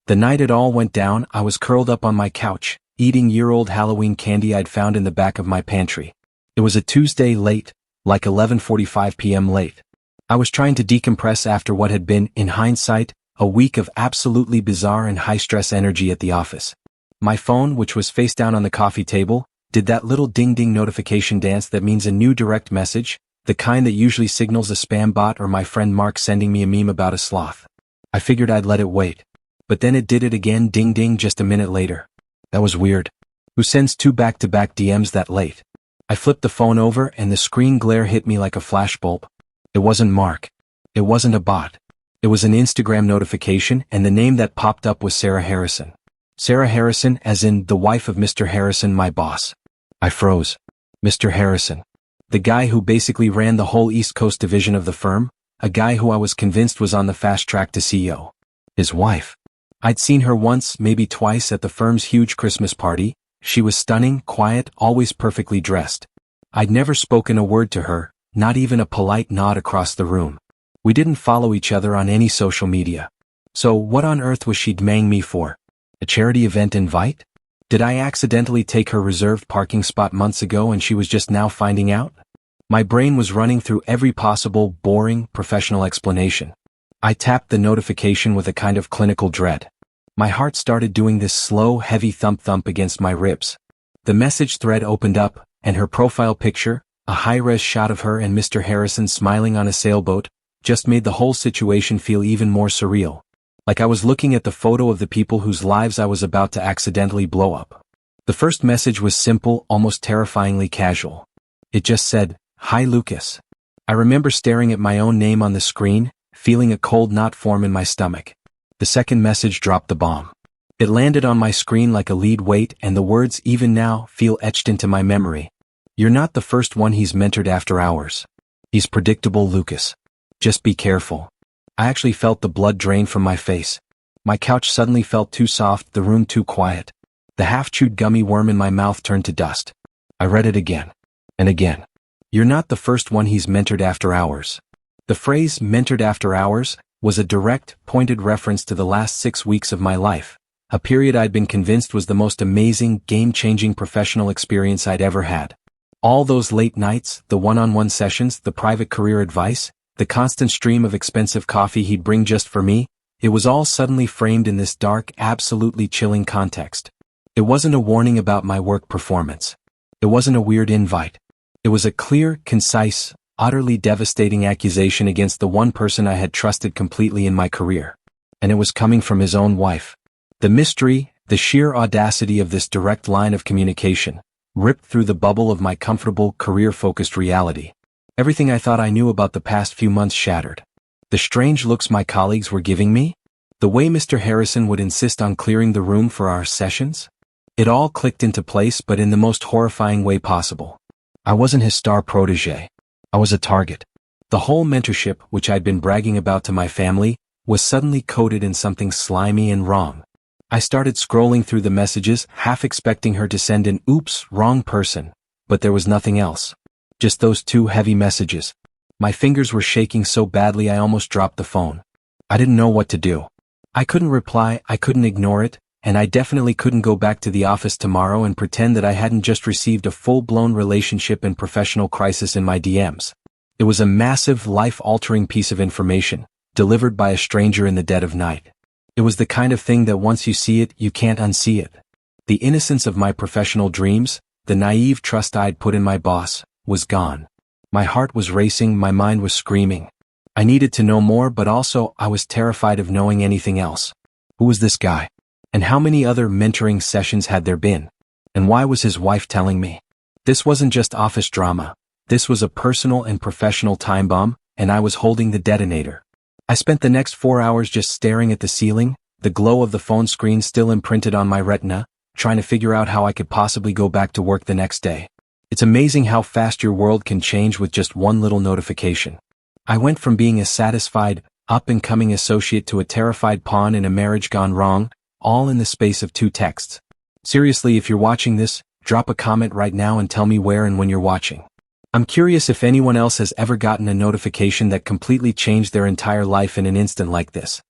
The night it all went down, I was curled up on my couch, eating year-old Halloween candy I'd found in the back of my pantry. It was a Tuesday late, like 11:45 p.m. late. I was trying to decompress after what had been, in hindsight, a week of absolutely bizarre and high-stress energy at the office. My phone, which was face down on the coffee table, did that little ding-ding notification dance that means a new direct message, the kind that usually signals a spam bot or my friend Mark sending me a meme about a sloth. I figured I'd let it wait. But then it did it again, ding-ding, just a minute later. That was weird. Who sends 2 back-to-back DMs that late? I flipped the phone over and the screen glare hit me like a flashbulb. It wasn't Mark. It wasn't a bot. It was an Instagram notification, and the name that popped up was Sarah Harrison. Sarah Harrison, as in the wife of Mr. Harrison, my boss. I froze. Mr. Harrison. The guy who basically ran the whole East Coast division of the firm, a guy who I was convinced was on the fast track to CEO. His wife. I'd seen her once, maybe twice at the firm's huge Christmas party. She was stunning, quiet, always perfectly dressed. I'd never spoken a word to her, not even a polite nod across the room. We didn't follow each other on any social media. So what on earth was she DMing me for? A charity event invite? Did I accidentally take her reserved parking spot months ago and she was just now finding out? My brain was running through every possible, boring, professional explanation. I tapped the notification with a kind of clinical dread. My heart started doing this slow, heavy thump-thump against my ribs. The message thread opened up, and her profile picture, a high-res shot of her and Mr. Harrison smiling on a sailboat, just made the whole situation feel even more surreal. Like I was looking at the photo of the people whose lives I was about to accidentally blow up. The first message was simple, almost terrifyingly casual. It just said, "Hi Lucas." I remember staring at my own name on the screen, feeling a cold knot form in my stomach. The second message dropped the bomb. It landed on my screen like a lead weight, and the words even now feel etched into my memory. "You're not the first one he's mentored after hours. He's predictable, Lucas. Just be careful." I actually felt the blood drain from my face. My couch suddenly felt too soft, the room too quiet. The half-chewed gummy worm in my mouth turned to dust. I read it again. And again. "You're not the first one he's mentored after hours." The phrase, mentored after hours, was a direct, pointed reference to the last 6 weeks of my life, a period I'd been convinced was the most amazing, game-changing professional experience I'd ever had. All those late nights, the one-on-one sessions, the private career advice, the constant stream of expensive coffee he'd bring just for me, it was all suddenly framed in this dark, absolutely chilling context. It wasn't a warning about my work performance. It wasn't a weird invite. It was a clear, concise, utterly devastating accusation against the one person I had trusted completely in my career. And it was coming from his own wife. The mystery, the sheer audacity of this direct line of communication, ripped through the bubble of my comfortable, career-focused reality. Everything I thought I knew about the past few months shattered. The strange looks my colleagues were giving me? The way Mr. Harrison would insist on clearing the room for our sessions? It all clicked into place, but in the most horrifying way possible. I wasn't his star protege. I was a target. The whole mentorship, which I'd been bragging about to my family, was suddenly coated in something slimy and wrong. I started scrolling through the messages, half expecting her to send an "oops, wrong person," but there was nothing else. Just those 2 heavy messages. My fingers were shaking so badly I almost dropped the phone. I didn't know what to do. I couldn't reply, I couldn't ignore it, and I definitely couldn't go back to the office tomorrow and pretend that I hadn't just received a full-blown relationship and professional crisis in my DMs. It was a massive, life-altering piece of information, delivered by a stranger in the dead of night. It was the kind of thing that once you see it, you can't unsee it. The innocence of my professional dreams, the naive trust I'd put in my boss, was gone. My heart was racing, my mind was screaming. I needed to know more, but also I was terrified of knowing anything else. Who was this guy? And how many other mentoring sessions had there been? And why was his wife telling me? This wasn't just office drama. This was a personal and professional time bomb, and I was holding the detonator. I spent the next 4 hours just staring at the ceiling, the glow of the phone screen still imprinted on my retina, trying to figure out how I could possibly go back to work the next day. It's amazing how fast your world can change with just one little notification. I went from being a satisfied, up-and-coming associate to a terrified pawn in a marriage gone wrong, all in the space of 2 texts. Seriously, if you're watching this, drop a comment right now and tell me where and when you're watching. I'm curious if anyone else has ever gotten a notification that completely changed their entire life in an instant like this.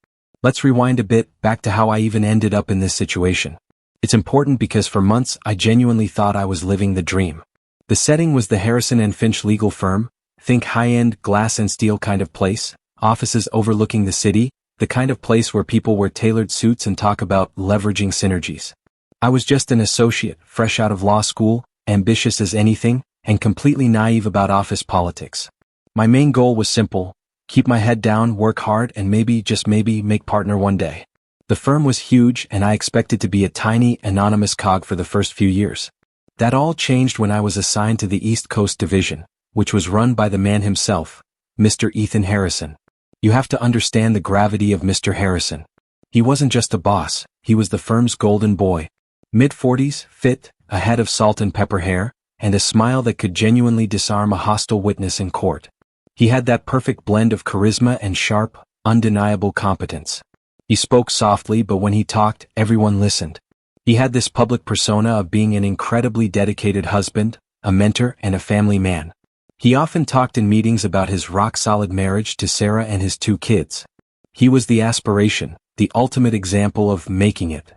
Let's rewind a bit, back to how I even ended up in this situation. It's important because for months I genuinely thought I was living the dream. The setting was the Harrison and Finch legal firm, think high-end glass and steel kind of place, offices overlooking the city, the kind of place where people wear tailored suits and talk about leveraging synergies. I was just an associate, fresh out of law school, ambitious as anything, and completely naive about office politics. My main goal was simple: keep my head down, work hard, and maybe, just maybe, make partner one day. The firm was huge, and I expected to be a tiny, anonymous cog for the first few years. That all changed when I was assigned to the East Coast Division, which was run by the man himself, Mr. Ethan Harrison. You have to understand the gravity of Mr. Harrison. He wasn't just a boss, he was the firm's golden boy. Mid-40s, fit, a head of salt and pepper hair, and a smile that could genuinely disarm a hostile witness in court. He had that perfect blend of charisma and sharp, undeniable competence. He spoke softly, but when he talked, everyone listened. He had this public persona of being an incredibly dedicated husband, a mentor, and a family man. He often talked in meetings about his rock-solid marriage to Sarah and his 2 kids. He was the aspiration, the ultimate example of making it.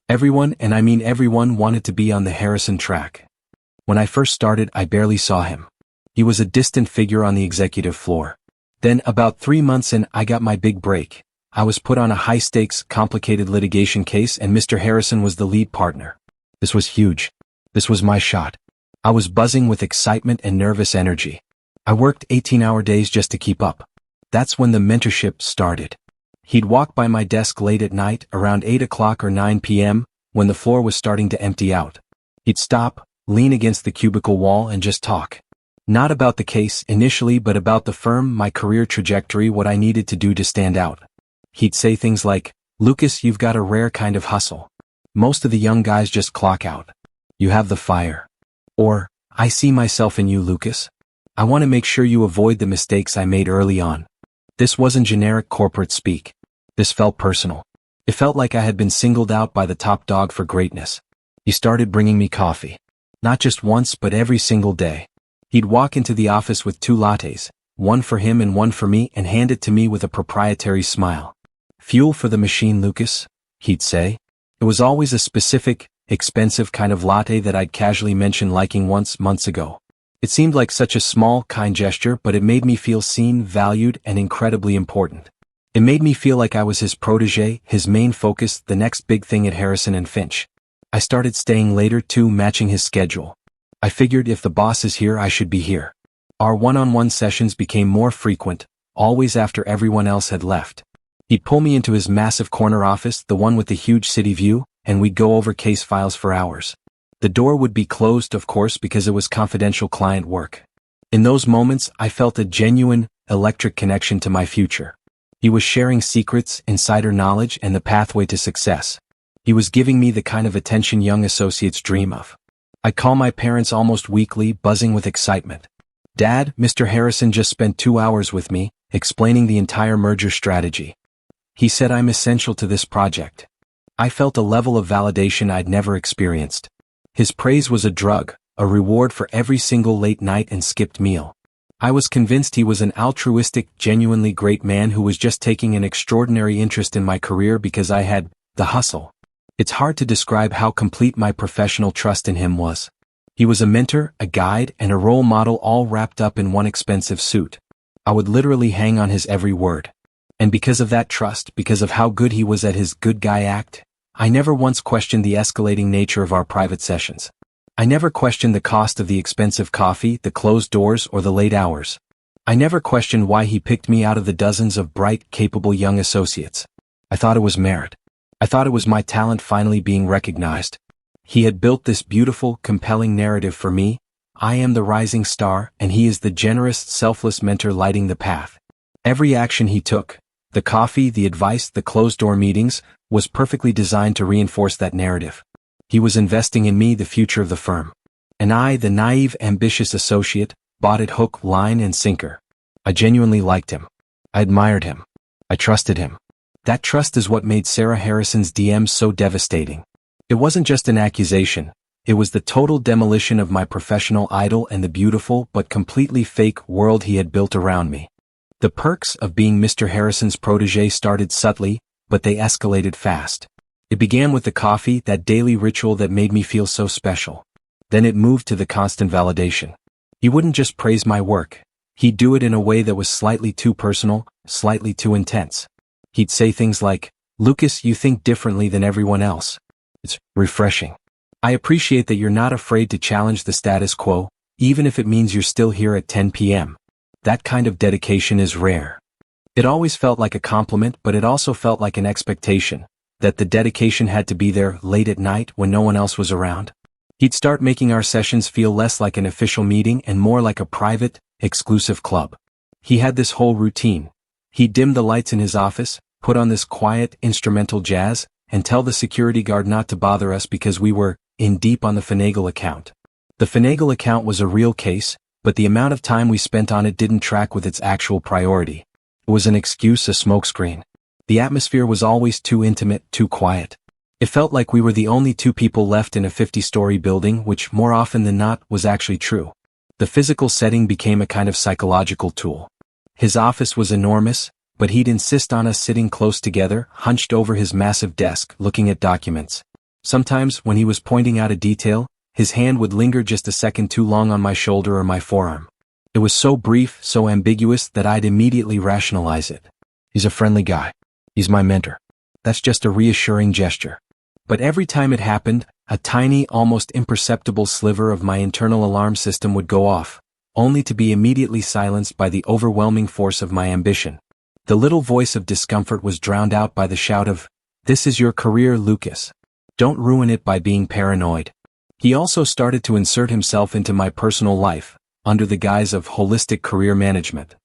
Everyone, and I mean everyone, wanted to be on the Harrison track. When I first started, I barely saw him. He was a distant figure on the executive floor. Then, about 3 months in, I got my big break. I was put on a high-stakes, complicated litigation case, and Mr. Harrison was the lead partner. This was huge. This was my shot. I was buzzing with excitement and nervous energy. I worked 18-hour days just to keep up. That's when the mentorship started. He'd walk by my desk late at night, around 8 o'clock or 9 p.m., when the floor was starting to empty out. He'd stop, lean against the cubicle wall, and just talk. Not about the case initially, but about the firm, my career trajectory, what I needed to do to stand out. He'd say things like, "Lucas, you've got a rare kind of hustle. Most of the young guys just clock out. You have the fire." Or, "I see myself in you, Lucas. I want to make sure you avoid the mistakes I made early on." This wasn't generic corporate speak. This felt personal. It felt like I had been singled out by the top dog for greatness. He started bringing me coffee. Not just once, but every single day. He'd walk into the office with 2 lattes, one for him and one for me, and hand it to me with a proprietary smile. "Fuel for the machine, Lucas," he'd say. It was always a specific, expensive kind of latte that I'd casually mentioned liking once, months ago. It seemed like such a small, kind gesture, but it made me feel seen, valued, and incredibly important. It made me feel like I was his protege, his main focus, the next big thing at Harrison and Finch. I started staying later too, matching his schedule. I figured if the boss is here, I should be here. Our one-on-one sessions became more frequent, always after everyone else had left. He'd pull me into his massive corner office, the one with the huge city view, and we'd go over case files for hours. The door would be closed, of course, because it was confidential client work. In those moments, I felt a genuine, electric connection to my future. He was sharing secrets, insider knowledge, and the pathway to success. He was giving me the kind of attention young associates dream of. I'd call my parents almost weekly, buzzing with excitement. "Dad, Mr. Harrison just spent 2 hours with me, explaining the entire merger strategy. He said I'm essential to this project." I felt a level of validation I'd never experienced. His praise was a drug, a reward for every single late night and skipped meal. I was convinced he was an altruistic, genuinely great man who was just taking an extraordinary interest in my career because I had the hustle. It's hard to describe how complete my professional trust in him was. He was a mentor, a guide, and a role model, all wrapped up in one expensive suit. I would literally hang on his every word. And because of that trust, because of how good he was at his good guy act, I never once questioned the escalating nature of our private sessions. I never questioned the cost of the expensive coffee, the closed doors, or the late hours. I never questioned why he picked me out of the dozens of bright, capable young associates. I thought it was merit. I thought it was my talent finally being recognized. He had built this beautiful, compelling narrative for me. I am the rising star, and he is the generous, selfless mentor lighting the path. Every action he took, the coffee, the advice, the closed-door meetings, was perfectly designed to reinforce that narrative. He was investing in me, the future of the firm. And I, the naive, ambitious associate, bought it hook, line, and sinker. I genuinely liked him. I admired him. I trusted him. That trust is what made Sarah Harrison's DMs so devastating. It wasn't just an accusation. It was the total demolition of my professional idol and the beautiful but completely fake world he had built around me. The perks of being Mr. Harrison's protege started subtly, but they escalated fast. It began with the coffee, that daily ritual that made me feel so special. Then it moved to the constant validation. He wouldn't just praise my work. He'd do it in a way that was slightly too personal, slightly too intense. He'd say things like, "Lucas, you think differently than everyone else. It's refreshing. I appreciate that you're not afraid to challenge the status quo, even if it means you're still here at 10 p.m. That kind of dedication is rare." It always felt like a compliment, but it also felt like an expectation, that the dedication had to be there late at night when no one else was around. He'd start making our sessions feel less like an official meeting and more like a private, exclusive club. He had this whole routine. He'd dim the lights in his office, put on this quiet, instrumental jazz, and tell the security guard not to bother us because we were in deep on the finagle account. The finagle account was a real case, but the amount of time we spent on it didn't track with its actual priority. It was an excuse, a smokescreen. The atmosphere was always too intimate, too quiet. It felt like we were the only two people left in a 50-story building, which more often than not was actually true. The physical setting became a kind of psychological tool. His office was enormous, but he'd insist on us sitting close together, hunched over his massive desk, looking at documents. Sometimes, when he was pointing out a detail, his hand would linger just a second too long on my shoulder or my forearm. It was so brief, so ambiguous that I'd immediately rationalize it. He's a friendly guy. He's my mentor. That's just a reassuring gesture. But every time it happened, a tiny, almost imperceptible sliver of my internal alarm system would go off, only to be immediately silenced by the overwhelming force of my ambition. The little voice of discomfort was drowned out by the shout of, "This is your career, Lucas. Don't ruin it by being paranoid." He also started to insert himself into my personal life, under the guise of holistic career management.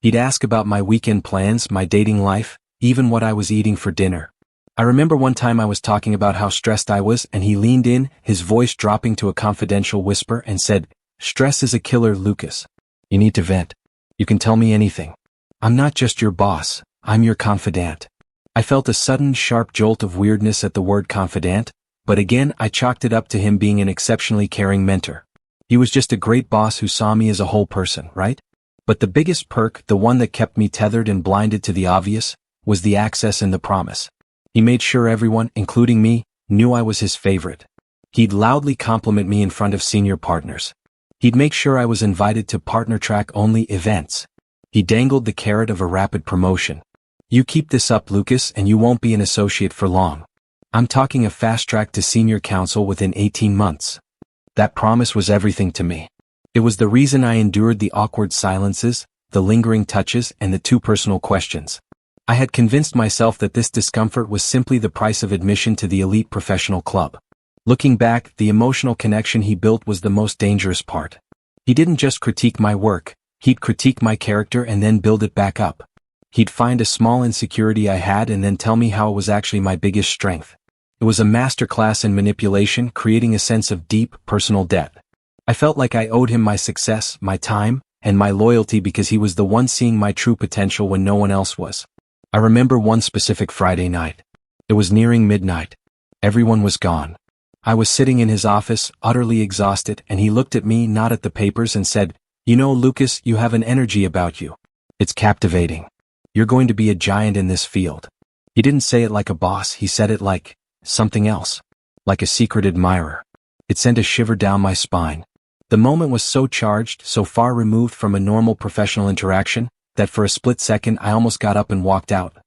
He'd ask about my weekend plans, my dating life, even what I was eating for dinner. I remember one time I was talking about how stressed I was and he leaned in, his voice dropping to a confidential whisper, and said, "Stress is a killer, Lucas. You need to vent. You can tell me anything. I'm not just your boss, I'm your confidant." I felt a sudden sharp jolt of weirdness at the word confidant, but again I chalked it up to him being an exceptionally caring mentor. He was just a great boss who saw me as a whole person, right? But the biggest perk, the one that kept me tethered and blinded to the obvious, was the access and the promise. He made sure everyone, including me, knew I was his favorite. He'd loudly compliment me in front of senior partners. He'd make sure I was invited to partner track only events. He dangled the carrot of a rapid promotion. "You keep this up, Lucas, and you won't be an associate for long. I'm talking a fast track to senior counsel within 18 months. That promise was everything to me. It was the reason I endured the awkward silences, the lingering touches, and the too personal questions. I had convinced myself that this discomfort was simply the price of admission to the elite professional club. Looking back, the emotional connection he built was the most dangerous part. He didn't just critique my work, he'd critique my character and then build it back up. He'd find a small insecurity I had and then tell me how it was actually my biggest strength. It was a masterclass in manipulation, creating a sense of deep, personal debt. I felt like I owed him my success, my time, and my loyalty because he was the one seeing my true potential when no one else was. I remember one specific Friday night. It was nearing midnight. Everyone was gone. I was sitting in his office, utterly exhausted, and he looked at me, not at the papers, and said, "You know, Lucas, you have an energy about you. It's captivating. You're going to be a giant in this field." He didn't say it like a boss, he said it like something else. Like a secret admirer. It sent a shiver down my spine. The moment was so charged, so far removed from a normal professional interaction, that for a split second I almost got up and walked out.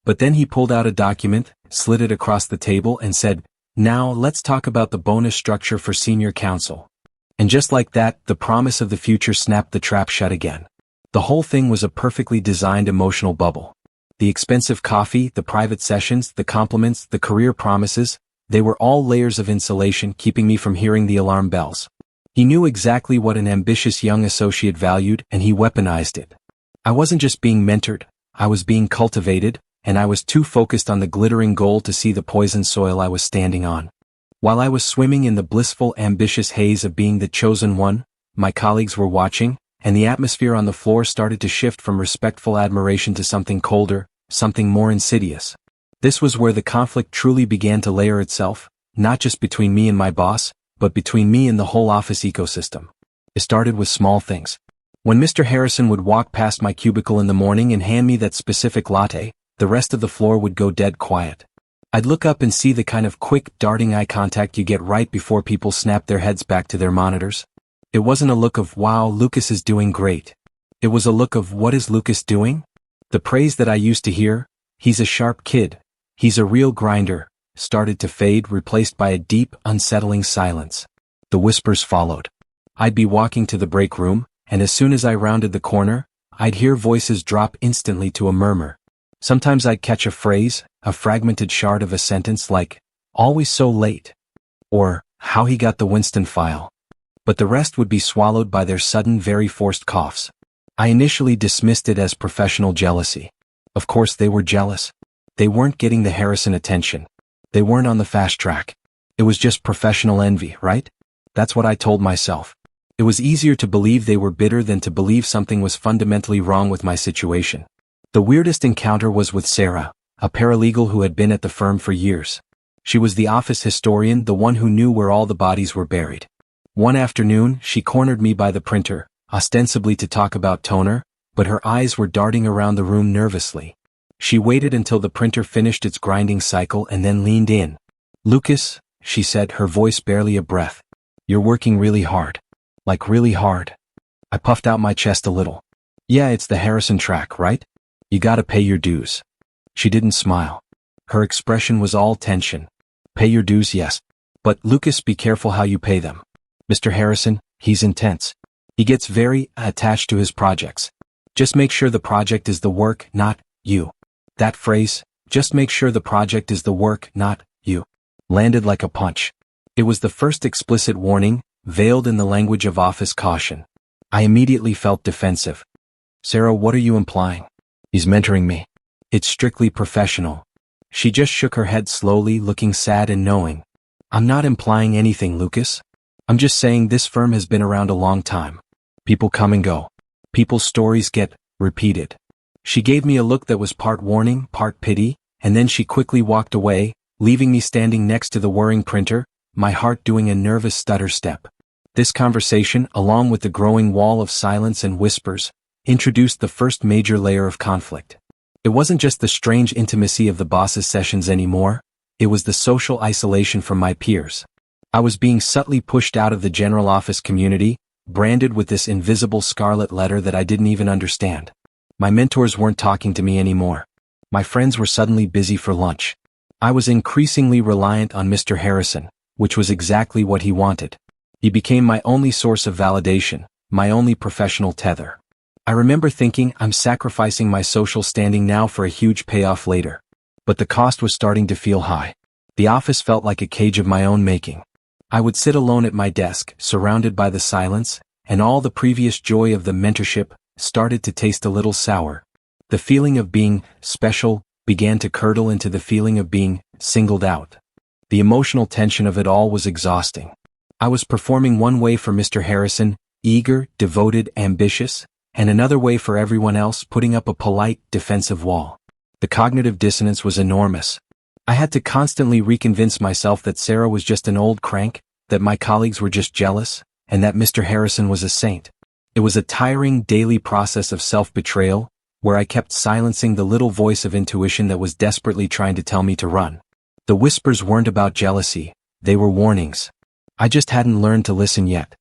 But then he pulled out a document, slid it across the table, and said, "Now let's talk about the bonus structure for senior counsel." And just like that, the promise of the future snapped the trap shut again. The whole thing was a perfectly designed emotional bubble. The expensive coffee, the private sessions, the compliments, the career promises, they were all layers of insulation keeping me from hearing the alarm bells. He knew exactly what an ambitious young associate valued, and he weaponized it. I wasn't just being mentored, I was being cultivated, and I was too focused on the glittering goal to see the poisoned soil I was standing on. While I was swimming in the blissful, ambitious haze of being the chosen one, my colleagues were watching, and the atmosphere on the floor started to shift from respectful admiration to something colder, something more insidious. This was where the conflict truly began to layer itself, not just between me and my boss, but between me and the whole office ecosystem. It started with small things. When Mr. Harrison would walk past my cubicle in the morning and hand me that specific latte, the rest of the floor would go dead quiet. I'd look up and see the kind of quick, darting eye contact you get right before people snap their heads back to their monitors. It wasn't a look of, wow, Lucas is doing great. It was a look of, what is Lucas doing? The praise that I used to hear, he's a sharp kid, he's a real grinder, started to fade, replaced by a deep, unsettling silence. The whispers followed. I'd be walking to the break room, and as soon as I rounded the corner, I'd hear voices drop instantly to a murmur. Sometimes I'd catch a phrase, a fragmented shard of a sentence like, always so late, or, how he got the Winston file. But the rest would be swallowed by their sudden, very forced coughs. I initially dismissed it as professional jealousy. Of course they were jealous. They weren't getting the Harrison attention. They weren't on the fast track. It was just professional envy, right? That's what I told myself. It was easier to believe they were bitter than to believe something was fundamentally wrong with my situation. The weirdest encounter was with Sarah, a paralegal who had been at the firm for years. She was the office historian, the one who knew where all the bodies were buried. One afternoon, she cornered me by the printer, ostensibly to talk about toner, but her eyes were darting around the room nervously. She waited until the printer finished its grinding cycle and then leaned in. Lucas, she said, her voice barely a breath. You're working really hard. Like really hard. I puffed out my chest a little. Yeah, it's the Harrison track, right? You gotta pay your dues. She didn't smile. Her expression was all tension. Pay your dues, yes. But, Lucas, be careful how you pay them. Mr. Harrison, he's intense. He gets very attached to his projects. Just make sure the project is the work, not you. That phrase, just make sure the project is the work, not you, landed like a punch. It was the first explicit warning, veiled in the language of office caution. I immediately felt defensive. Sarah, what are you implying? He's mentoring me. It's strictly professional. She just shook her head slowly, looking sad and knowing. I'm not implying anything, Lucas. I'm just saying this firm has been around a long time. People come and go. People's stories get repeated. She gave me a look that was part warning, part pity, and then she quickly walked away, leaving me standing next to the whirring printer, my heart doing a nervous stutter step. This conversation, along with the growing wall of silence and whispers, introduced the first major layer of conflict. It wasn't just the strange intimacy of the boss's sessions anymore, it was the social isolation from my peers. I was being subtly pushed out of the general office community, branded with this invisible scarlet letter that I didn't even understand. My mentors weren't talking to me anymore. My friends were suddenly busy for lunch. I was increasingly reliant on Mr. Harrison, which was exactly what he wanted. He became my only source of validation, my only professional tether. I remember thinking, I'm sacrificing my social standing now for a huge payoff later. But the cost was starting to feel high. The office felt like a cage of my own making. I would sit alone at my desk, surrounded by the silence, and all the previous joy of the mentorship started to taste a little sour. The feeling of being special began to curdle into the feeling of being singled out. The emotional tension of it all was exhausting. I was performing one way for Mr. Harrison, eager, devoted, ambitious, and another way for everyone else, putting up a polite, defensive wall. The cognitive dissonance was enormous. I had to constantly reconvince myself that Sarah was just an old crank, that my colleagues were just jealous, and that Mr. Harrison was a saint. It was a tiring daily process of self-betrayal, where I kept silencing the little voice of intuition that was desperately trying to tell me to run. The whispers weren't about jealousy, they were warnings. I just hadn't learned to listen yet.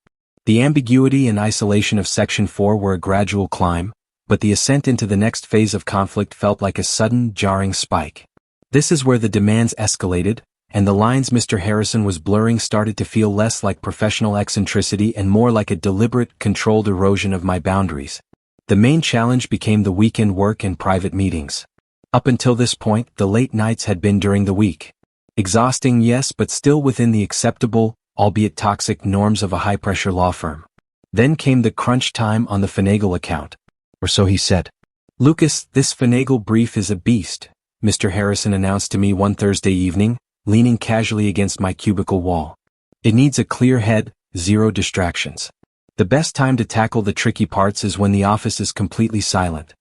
The ambiguity and isolation of Section 4 were a gradual climb, but the ascent into the next phase of conflict felt like a sudden, jarring spike. This is where the demands escalated, and the lines Mr. Harrison was blurring started to feel less like professional eccentricity and more like a deliberate, controlled erosion of my boundaries. The main challenge became the weekend work and private meetings. Up until this point, the late nights had been during the week. Exhausting, yes, but still within the acceptable, albeit toxic norms of a high-pressure law firm. Then came the crunch time on the finagle account. Or so he said. Lucas, this finagle brief is a beast, Mr. Harrison announced to me one Thursday evening, leaning casually against my cubicle wall. It needs a clear head, zero distractions. The best time to tackle the tricky parts is when the office is completely silent.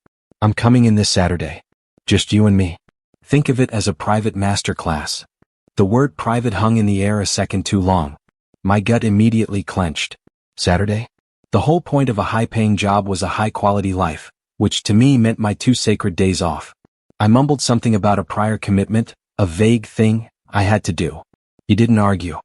I'm coming in this Saturday. Just you and me. Think of it as a private masterclass. The word private hung in the air a second too long. My gut immediately clenched. Saturday? The whole point of a high-paying job was a high-quality life, which to me meant my 2 sacred days off. I mumbled something about a prior commitment, a vague thing I had to do. He didn't argue.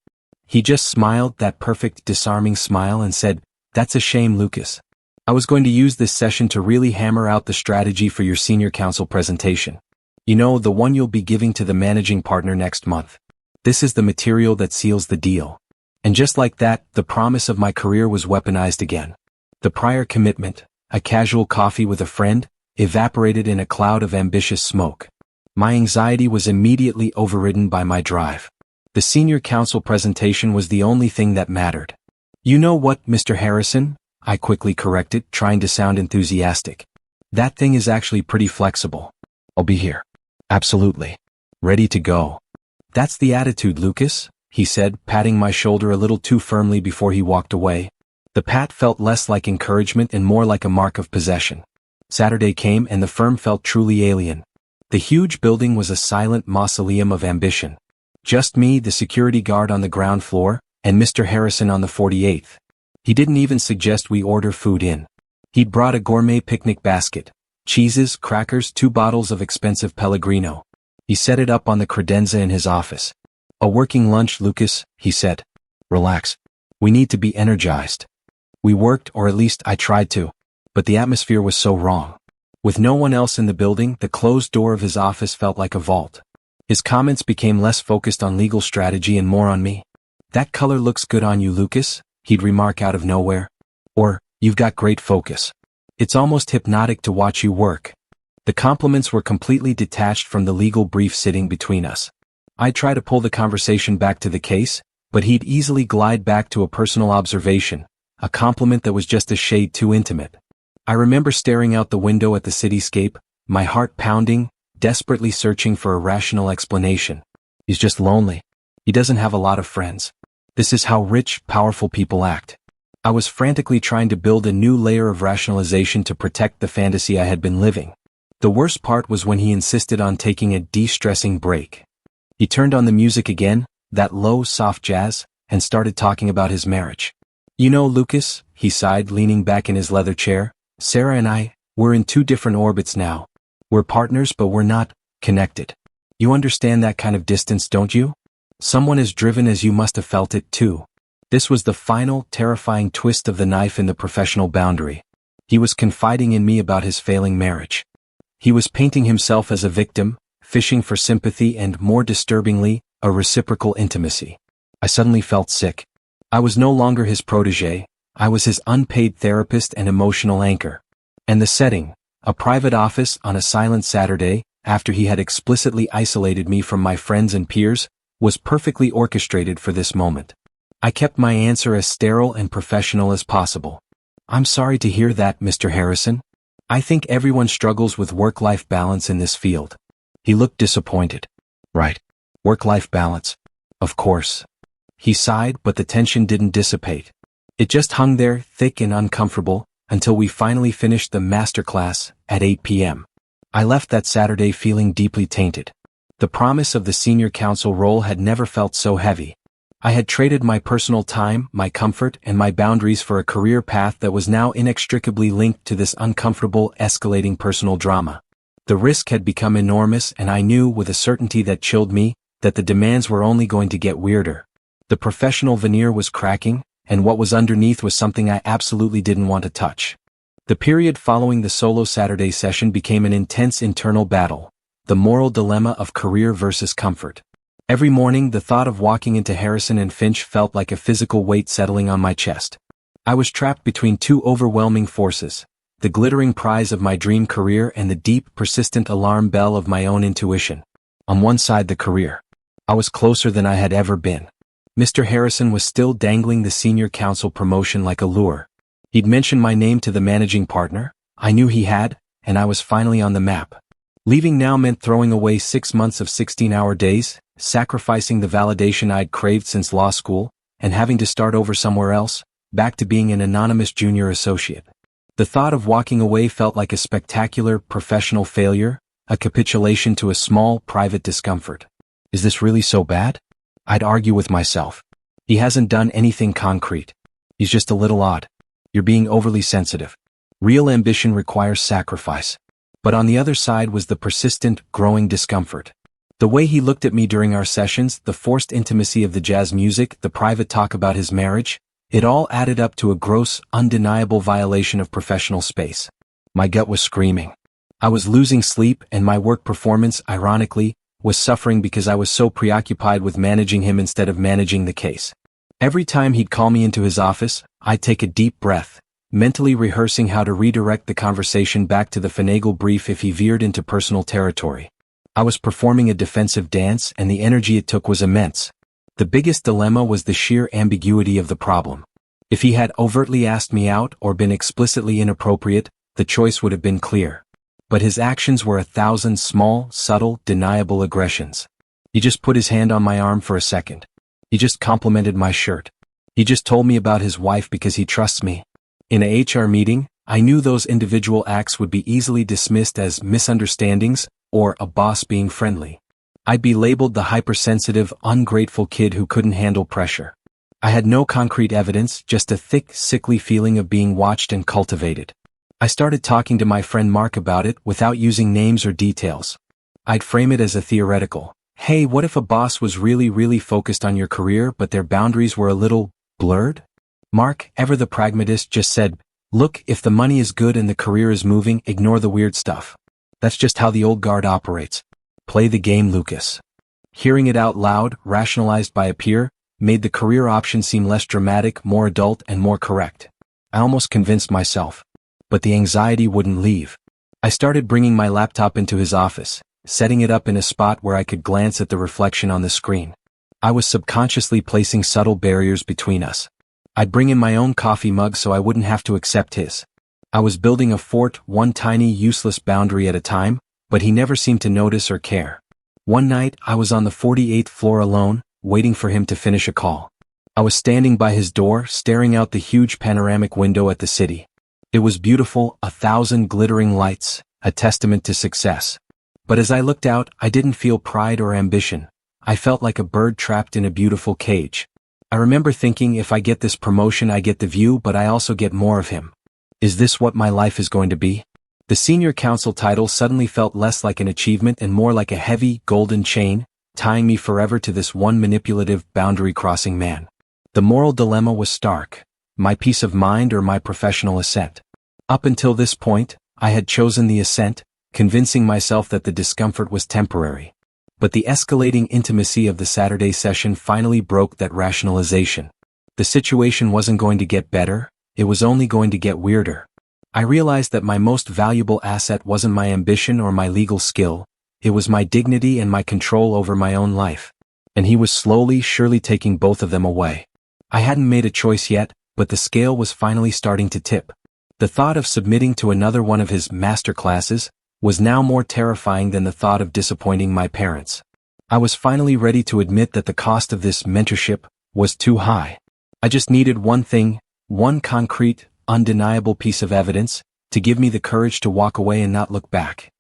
He just smiled that perfect disarming smile and said, "That's a shame, Lucas. I was going to use this session to really hammer out the strategy for your senior counsel presentation. You know, the one you'll be giving to the managing partner next month. This is the material that seals the deal." And just like that, the promise of my career was weaponized again. The prior commitment, a casual coffee with a friend, evaporated in a cloud of ambitious smoke. My anxiety was immediately overridden by my drive. The senior counsel presentation was the only thing that mattered. "You know what, Mr. Harrison?" I quickly corrected, trying to sound enthusiastic. "That thing is actually pretty flexible. I'll be here. Absolutely. Ready to go." "That's the attitude, Lucas," he said, patting my shoulder a little too firmly before he walked away. The pat felt less like encouragement and more like a mark of possession. Saturday came and the firm felt truly alien. The huge building was a silent mausoleum of ambition. Just me, the security guard on the ground floor, and Mr. Harrison on the 48th. He didn't even suggest we order food in. He'd brought a gourmet picnic basket, cheeses, crackers, 2 bottles of expensive Pellegrino. He set it up on the credenza in his office. "A working lunch, Lucas," he said. "Relax. We need to be energized." We worked, or at least I tried to, but the atmosphere was so wrong. With no one else in the building, the closed door of his office felt like a vault. His comments became less focused on legal strategy and more on me. "That color looks good on you, Lucas," he'd remark out of nowhere. Or, "You've got great focus. It's almost hypnotic to watch you work." The compliments were completely detached from the legal brief sitting between us. I'd try to pull the conversation back to the case, but he'd easily glide back to a personal observation, a compliment that was just a shade too intimate. I remember staring out the window at the cityscape, my heart pounding, desperately searching for a rational explanation. He's just lonely. He doesn't have a lot of friends. This is how rich, powerful people act. I was frantically trying to build a new layer of rationalization to protect the fantasy I had been living. The worst part was when he insisted on taking a de-stressing break. He turned on the music again, that low, soft jazz, and started talking about his marriage. "You know, Lucas," he sighed, leaning back in his leather chair, "Sarah and I, we're in 2 different orbits now. We're partners, but we're not connected. You understand that kind of distance, don't you? Someone as driven as you must have felt it, too." This was the final, terrifying twist of the knife in the professional boundary. He was confiding in me about his failing marriage. He was painting himself as a victim, fishing for sympathy and, more disturbingly, a reciprocal intimacy. I suddenly felt sick. I was no longer his protégé, I was his unpaid therapist and emotional anchor. And the setting, a private office on a silent Saturday, after he had explicitly isolated me from my friends and peers, was perfectly orchestrated for this moment. I kept my answer as sterile and professional as possible. "I'm sorry to hear that, Mr. Harrison. I think everyone struggles with work-life balance in this field." He looked disappointed. "Right. Work-life balance. Of course." He sighed, but the tension didn't dissipate. It just hung there, thick and uncomfortable, until we finally finished the masterclass at 8 p.m. I left that Saturday feeling deeply tainted. The promise of the senior counsel role had never felt so heavy. I had traded my personal time, my comfort, and my boundaries for a career path that was now inextricably linked to this uncomfortable, escalating personal drama. The risk had become enormous, and I knew, with a certainty that chilled me, that the demands were only going to get weirder. The professional veneer was cracking, and what was underneath was something I absolutely didn't want to touch. The period following the solo Saturday session became an intense internal battle, the moral dilemma of career versus comfort. Every morning, the thought of walking into Harrison and Finch felt like a physical weight settling on my chest. I was trapped between 2 overwhelming forces, the glittering prize of my dream career and the deep, persistent alarm bell of my own intuition. On one side, the career. I was closer than I had ever been. Mr. Harrison was still dangling the senior counsel promotion like a lure. He'd mentioned my name to the managing partner, I knew he had, and I was finally on the map. Leaving now meant throwing away 6 months of 16-hour days, sacrificing the validation I'd craved since law school, and having to start over somewhere else, back to being an anonymous junior associate. The thought of walking away felt like a spectacular, professional failure, a capitulation to a small, private discomfort. Is this really so bad? I'd argue with myself. He hasn't done anything concrete. He's just a little odd. You're being overly sensitive. Real ambition requires sacrifice. But on the other side was the persistent, growing discomfort. The way he looked at me during our sessions, the forced intimacy of the jazz music, the private talk about his marriage, it all added up to a gross, undeniable violation of professional space. My gut was screaming. I was losing sleep, and my work performance, ironically, was suffering because I was so preoccupied with managing him instead of managing the case. Every time he'd call me into his office, I'd take a deep breath, mentally rehearsing how to redirect the conversation back to the finagle brief if he veered into personal territory. I was performing a defensive dance, and the energy it took was immense. The biggest dilemma was the sheer ambiguity of the problem. If he had overtly asked me out or been explicitly inappropriate, the choice would have been clear. But his actions were 1,000 small, subtle, deniable aggressions. He just put his hand on my arm for a second. He just complimented my shirt. He just told me about his wife because he trusts me. In a HR meeting, I knew those individual acts would be easily dismissed as misunderstandings or a boss being friendly. I'd be labeled the hypersensitive, ungrateful kid who couldn't handle pressure. I had no concrete evidence, just a thick, sickly feeling of being watched and cultivated. I started talking to my friend Mark about it without using names or details. I'd frame it as a theoretical, hey, what if a boss was really focused on your career but their boundaries were a little blurred? Mark, ever the pragmatist, just said, look, if the money is good and the career is moving, ignore the weird stuff. That's just how the old guard operates. Play the game, Lucas. Hearing it out loud, rationalized by a peer, made the career option seem less dramatic, more adult, and more correct. I almost convinced myself. But the anxiety wouldn't leave. I started bringing my laptop into his office, setting it up in a spot where I could glance at the reflection on the screen. I was subconsciously placing subtle barriers between us. I'd bring in my own coffee mug so I wouldn't have to accept his. I was building a fort, one tiny, useless boundary at a time, but he never seemed to notice or care. One night, I was on the 48th floor alone, waiting for him to finish a call. I was standing by his door, staring out the huge panoramic window at the city. It was beautiful, 1,000 glittering lights, a testament to success. But as I looked out, I didn't feel pride or ambition. I felt like a bird trapped in a beautiful cage. I remember thinking, if I get this promotion, I get the view, but I also get more of him. Is this what my life is going to be? The senior counsel title suddenly felt less like an achievement and more like a heavy, golden chain, tying me forever to this one manipulative, boundary-crossing man. The moral dilemma was stark. My peace of mind or my professional ascent. Up until this point, I had chosen the ascent, convincing myself that the discomfort was temporary. But the escalating intimacy of the Saturday session finally broke that rationalization. The situation wasn't going to get better, it was only going to get weirder. I realized that my most valuable asset wasn't my ambition or my legal skill, it was my dignity and my control over my own life. And he was slowly, surely taking both of them away. I hadn't made a choice yet, but the scale was finally starting to tip. The thought of submitting to another one of his master classes was now more terrifying than the thought of disappointing my parents. I was finally ready to admit that the cost of this mentorship was too high. I just needed one thing, one concrete, undeniable piece of evidence, to give me the courage to walk away and not look back.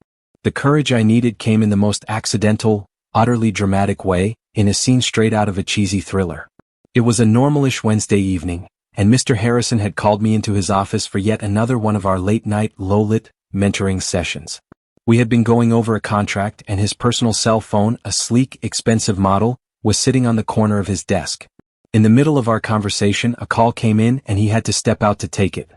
The courage I needed came in the most accidental, utterly dramatic way, in a scene straight out of a cheesy thriller. It was a normalish Wednesday evening, and Mr. Harrison had called me into his office for yet another one of our late-night, low-lit mentoring sessions. We had been going over a contract, and his personal cell phone, a sleek, expensive model, was sitting on the corner of his desk. In the middle of our conversation, a call came in and he had to step out to take it.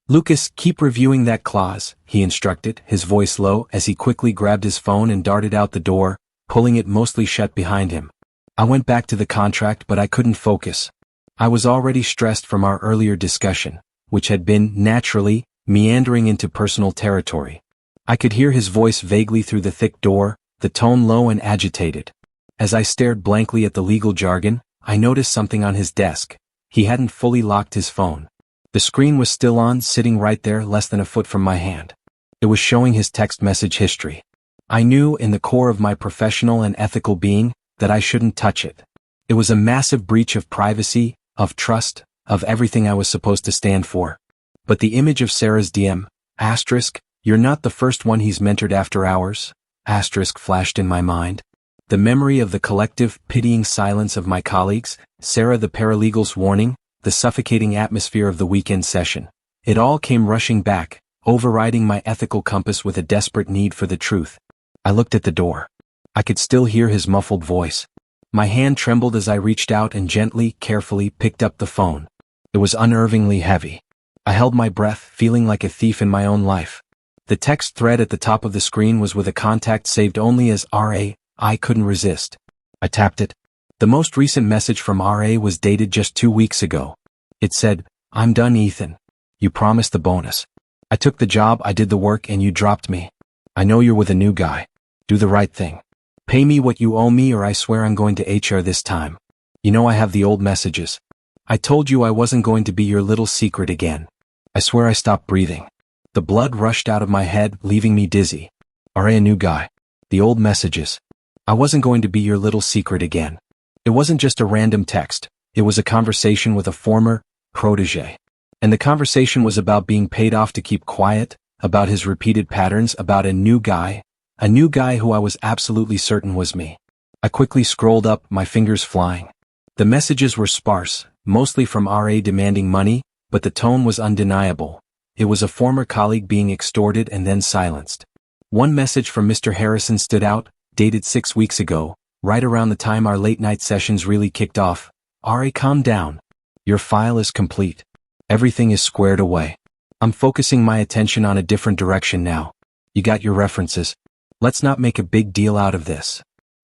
Lucas, keep reviewing that clause, he instructed, his voice low, as he quickly grabbed his phone and darted out the door, pulling it mostly shut behind him. I went back to the contract, but I couldn't focus. I was already stressed from our earlier discussion, which had been, naturally, meandering into personal territory. I could hear his voice vaguely through the thick door, the tone low and agitated. As I stared blankly at the legal jargon, I noticed something on his desk. He hadn't fully locked his phone. The screen was still on, sitting right there, less than a foot from my hand. It was showing his text message history. I knew, in the core of my professional and ethical being, that I shouldn't touch it. It was a massive breach of privacy, of trust, of everything I was supposed to stand for. But the image of Sarah's DM, asterisk, "You're not the first one he's mentored after hours," asterisk, flashed in my mind. The memory of the collective, pitying silence of my colleagues, Sarah the paralegal's warning, the suffocating atmosphere of the weekend session. It all came rushing back, overriding my ethical compass with a desperate need for the truth. I looked at the door. I could still hear his muffled voice. My hand trembled as I reached out and gently, carefully picked up the phone. It was unnervingly heavy. I held my breath, feeling like a thief in my own life. The text thread at the top of the screen was with a contact saved only as RA. I couldn't resist. I tapped it. The most recent message from RA was dated just 2 weeks ago. It said, "I'm done, Ethan. You promised the bonus. I took the job, I did the work, and you dropped me. I know you're with a new guy. Do the right thing. Pay me what you owe me or I swear I'm going to HR this time. You know I have the old messages. I told you I wasn't going to be your little secret again. I swear." I stopped breathing. The blood rushed out of my head, leaving me dizzy. RA, a new guy. The old messages. I wasn't going to be your little secret again. It wasn't just a random text. It was a conversation with a former protege. And the conversation was about being paid off to keep quiet, about his repeated patterns, about a new guy who I was absolutely certain was me. I quickly scrolled up, my fingers flying. The messages were sparse, mostly from RA demanding money, but the tone was undeniable. It was a former colleague being extorted and then silenced. One message from Mr. Harrison stood out, dated 6 weeks ago, right around the time our late-night sessions really kicked off. "RA, calm down. Your file is complete. Everything is squared away. I'm focusing my attention on a different direction now. You got your references. Let's not make a big deal out of this.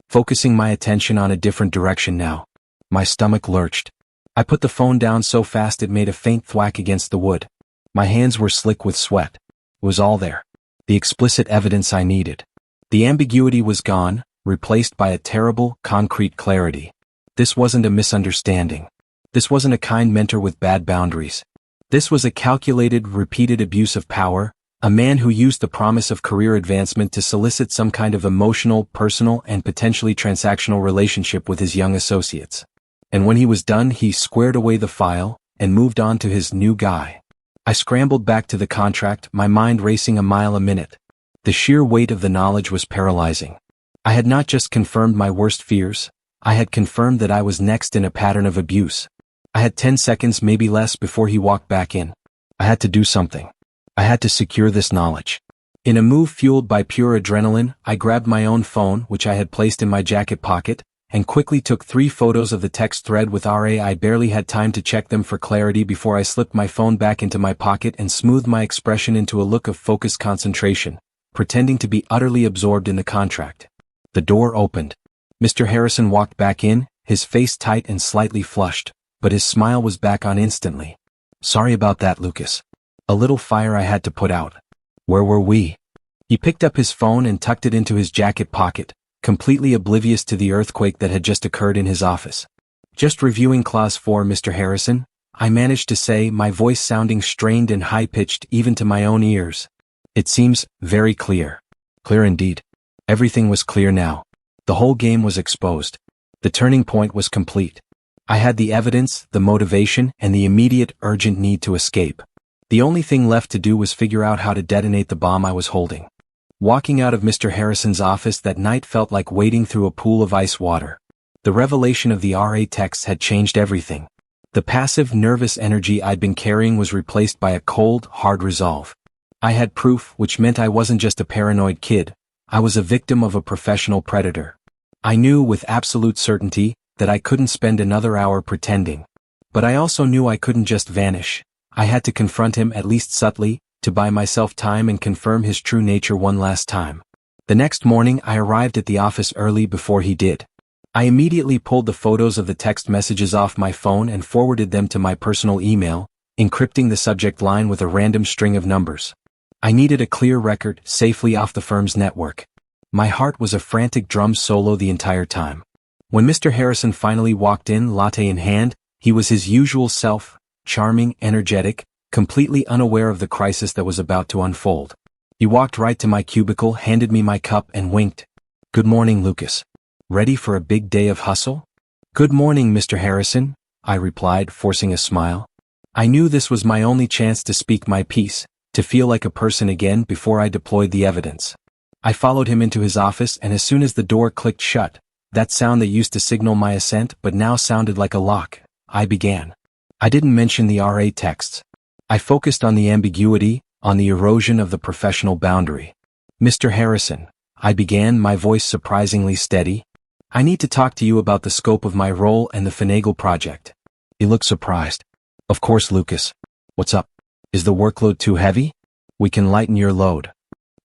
Focusing my attention on a different direction now." My stomach lurched. I put the phone down so fast it made a faint thwack against the wood. My hands were slick with sweat. It was all there. The explicit evidence I needed. The ambiguity was gone, replaced by a terrible, concrete clarity. This wasn't a misunderstanding. This wasn't a kind mentor with bad boundaries. This was a calculated, repeated abuse of power, a man who used the promise of career advancement to solicit some kind of emotional, personal, and potentially transactional relationship with his young associates. And when he was done, he squared away the file and moved on to his new guy. I scrambled back to the contract, my mind racing a mile a minute. The sheer weight of the knowledge was paralyzing. I had not just confirmed my worst fears, I had confirmed that I was next in a pattern of abuse. I had 10 seconds, maybe less, before he walked back in. I had to do something. I had to secure this knowledge. In a move fueled by pure adrenaline, I grabbed my own phone, which I had placed in my jacket pocket, and quickly took 3 photos of the text thread with RA. I barely had time to check them for clarity before I slipped my phone back into my pocket and smoothed my expression into a look of focused concentration, pretending to be utterly absorbed in the contract. The door opened. Mr. Harrison walked back in, his face tight and slightly flushed, but his smile was back on instantly. "Sorry about that, Lucas. A little fire I had to put out." "Where were we?" He picked up his phone and tucked it into his jacket pocket, completely oblivious to the earthquake that had just occurred in his office. "Just reviewing Clause 4, Mr. Harrison," I managed to say, my voice sounding strained and high-pitched even to my own ears. "It seems very clear." Clear indeed. Everything was clear now. The whole game was exposed. The turning point was complete. I had the evidence, the motivation, and the immediate, urgent need to escape. The only thing left to do was figure out how to detonate the bomb I was holding. Walking out of Mr. Harrison's office that night felt like wading through a pool of ice water. The revelation of the RA text had changed everything. The passive, nervous energy I'd been carrying was replaced by a cold, hard resolve. I had proof, which meant I wasn't just a paranoid kid. I was a victim of a professional predator. I knew with absolute certainty that I couldn't spend another hour pretending. But I also knew I couldn't just vanish. I had to confront him, at least subtly, to buy myself time and confirm his true nature one last time. The next morning I arrived at the office early before he did. I immediately pulled the photos of the text messages off my phone and forwarded them to my personal email, encrypting the subject line with a random string of numbers. I needed a clear record, safely off the firm's network. My heart was a frantic drum solo the entire time. When Mr. Harrison finally walked in, latte in hand, he was his usual self, charming, energetic, completely unaware of the crisis that was about to unfold. He walked right to my cubicle, handed me my cup, and winked. "Good morning, Lucas. Ready for a big day of hustle?" "Good morning, Mr. Harrison," I replied, forcing a smile. I knew this was my only chance to speak my piece, to feel like a person again before I deployed the evidence. I followed him into his office, and as soon as the door clicked shut, that sound that used to signal my assent but now sounded like a lock, I began. I didn't mention the RA texts. I focused on the ambiguity, on the erosion of the professional boundary. Mr. Harrison, I began, my voice surprisingly steady. I need to talk to you about the scope of my role and the Finagle project. He looked surprised. Of course, Lucas. What's up? Is the workload too heavy? We can lighten your load.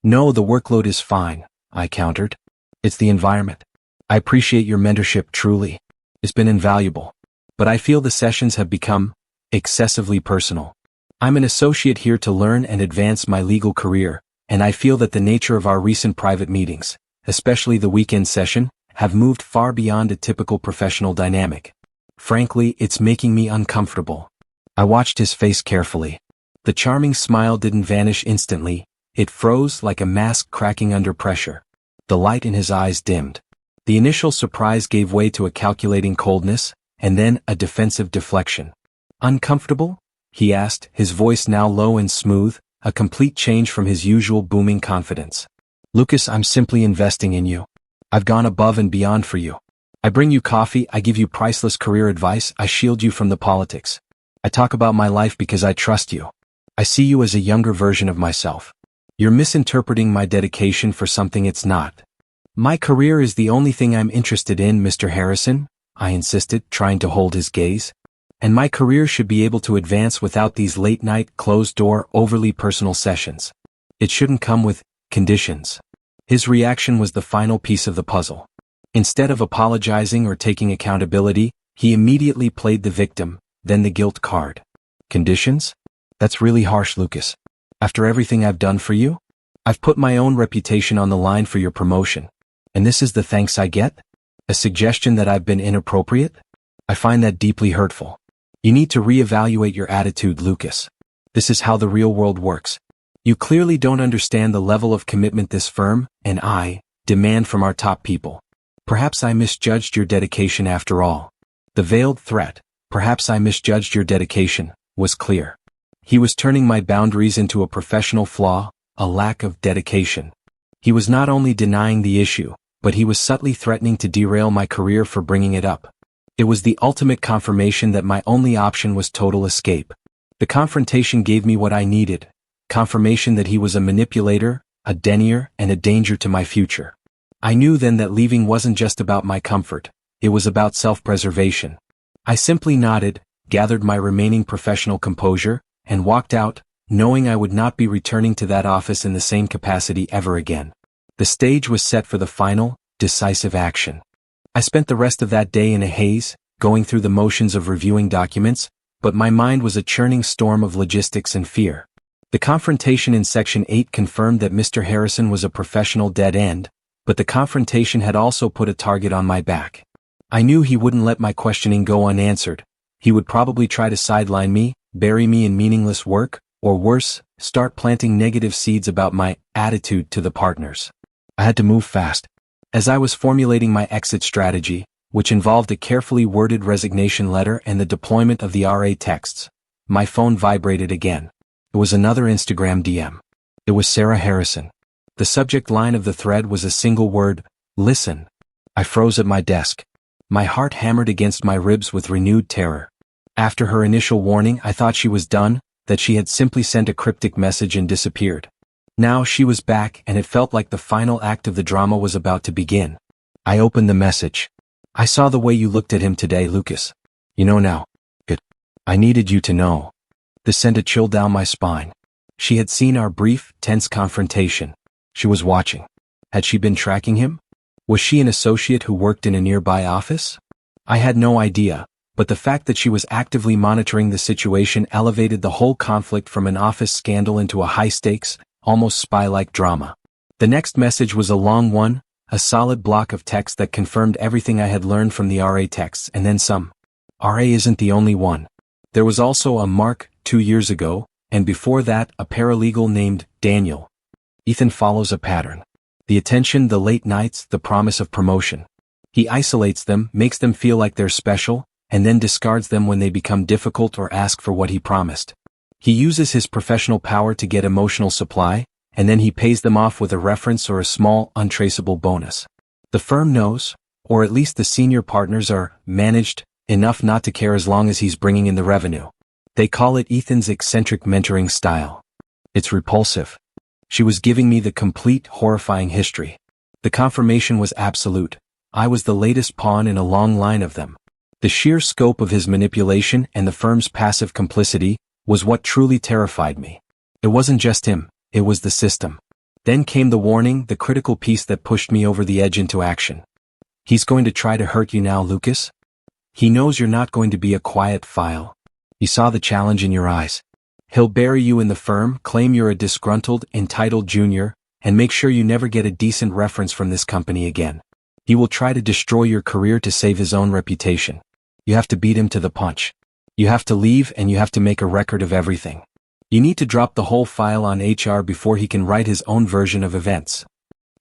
No, the workload is fine, I countered. It's the environment. I appreciate your mentorship truly. It's been invaluable. But I feel the sessions have become excessively personal. I'm an associate here to learn and advance my legal career, and I feel that the nature of our recent private meetings, especially the weekend session, have moved far beyond a typical professional dynamic. Frankly, it's making me uncomfortable. I watched his face carefully. The charming smile didn't vanish instantly, it froze like a mask cracking under pressure. The light in his eyes dimmed. The initial surprise gave way to a calculating coldness, and then a defensive deflection. Uncomfortable? He asked, his voice now low and smooth, a complete change from his usual booming confidence. Lucas, I'm simply investing in you. I've gone above and beyond for you. I bring you coffee, I give you priceless career advice, I shield you from the politics. I talk about my life because I trust you. I see you as a younger version of myself. You're misinterpreting my dedication for something it's not. My career is the only thing I'm interested in, Mr. Harrison, I insisted, trying to hold his gaze. And my career should be able to advance without these late-night, closed-door, overly personal sessions. It shouldn't come with conditions. His reaction was the final piece of the puzzle. Instead of apologizing or taking accountability, he immediately played the victim, then the guilt card. Conditions? That's really harsh, Lucas. After everything I've done for you? I've put my own reputation on the line for your promotion. And this is the thanks I get? A suggestion that I've been inappropriate? I find that deeply hurtful. You need to reevaluate your attitude, Lucas. This is how the real world works. You clearly don't understand the level of commitment this firm, and I, demand from our top people. Perhaps I misjudged your dedication after all. The veiled threat, perhaps I misjudged your dedication, was clear. He was turning my boundaries into a professional flaw, a lack of dedication. He was not only denying the issue, but he was subtly threatening to derail my career for bringing it up. It was the ultimate confirmation that my only option was total escape. The confrontation gave me what I needed, confirmation that he was a manipulator, a denier, and a danger to my future. I knew then that leaving wasn't just about my comfort, it was about self-preservation. I simply nodded, gathered my remaining professional composure, and walked out, knowing I would not be returning to that office in the same capacity ever again. The stage was set for the final, decisive action. I spent the rest of that day in a haze, going through the motions of reviewing documents, but my mind was a churning storm of logistics and fear. The confrontation in Section 8 confirmed that Mr. Harrison was a professional dead end, but the confrontation had also put a target on my back. I knew he wouldn't let my questioning go unanswered. He would probably try to sideline me, bury me in meaningless work, or worse, start planting negative seeds about my attitude to the partners. I had to move fast. As I was formulating my exit strategy, which involved a carefully worded resignation letter and the deployment of the RA texts, my phone vibrated again. It was another Instagram DM. It was Sarah Harrison. The subject line of the thread was a single word, listen. I froze at my desk. My heart hammered against my ribs with renewed terror. After her initial warning, I thought she was done, that she had simply sent a cryptic message and disappeared. Now she was back, and it felt like the final act of the drama was about to begin. I opened the message. I saw the way you looked at him today, Lucas. You know now. Good. I needed you to know. This sent a chill down my spine. She had seen our brief, tense confrontation. She was watching. Had she been tracking him? Was she an associate who worked in a nearby office? I had no idea, but the fact that she was actively monitoring the situation elevated the whole conflict from an office scandal into a high-stakes, almost spy-like drama. The next message was a long one, a solid block of text that confirmed everything I had learned from the RA texts, and then some. RA isn't the only one. There was also a Mark, 2 years ago, and before that a paralegal named Daniel. Ethan follows a pattern. The attention, the late nights, the promise of promotion. He isolates them, makes them feel like they're special, and then discards them when they become difficult or ask for what he promised. He uses his professional power to get emotional supply, and then he pays them off with a reference or a small, untraceable bonus. The firm knows, or at least the senior partners are managed enough not to care as long as he's bringing in the revenue. They call it Ethan's eccentric mentoring style. It's repulsive. She was giving me the complete, horrifying history. The confirmation was absolute. I was the latest pawn in a long line of them. The sheer scope of his manipulation and the firm's passive complicity was what truly terrified me. It wasn't just him, it was the system. Then came the warning, the critical piece that pushed me over the edge into action. He's going to try to hurt you now, Lucas. He knows you're not going to be a quiet file. He saw the challenge in your eyes. He'll bury you in the firm, claim you're a disgruntled, entitled junior, and make sure you never get a decent reference from this company again. He will try to destroy your career to save his own reputation. You have to beat him to the punch. You have to leave and you have to make a record of everything. You need to drop the whole file on HR before he can write his own version of events.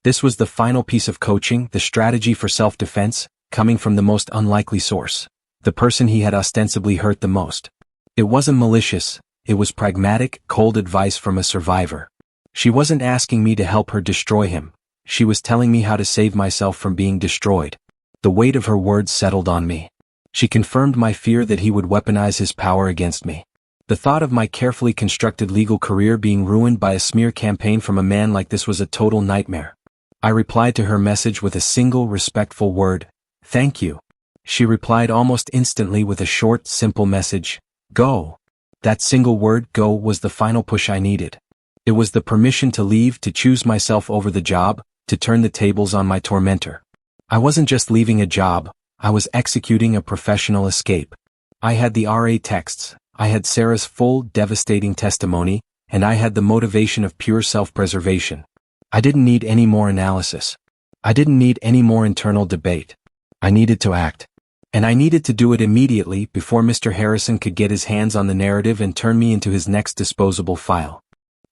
This was the final piece of coaching, the strategy for self-defense, coming from the most unlikely source. The person he had ostensibly hurt the most. It wasn't malicious, it was pragmatic, cold advice from a survivor. She wasn't asking me to help her destroy him. She was telling me how to save myself from being destroyed. The weight of her words settled on me. She confirmed my fear that he would weaponize his power against me. The thought of my carefully constructed legal career being ruined by a smear campaign from a man like this was a total nightmare. I replied to her message with a single respectful word, "Thank you." She replied almost instantly with a short, simple message, "Go." That single word, "go," was the final push I needed. It was the permission to leave, to choose myself over the job, to turn the tables on my tormentor. I wasn't just leaving a job, I was executing a professional escape. I had the RA texts, I had Sarah's full, devastating testimony, and I had the motivation of pure self-preservation. I didn't need any more analysis. I didn't need any more internal debate. I needed to act. And I needed to do it immediately before Mr. Harrison could get his hands on the narrative and turn me into his next disposable file.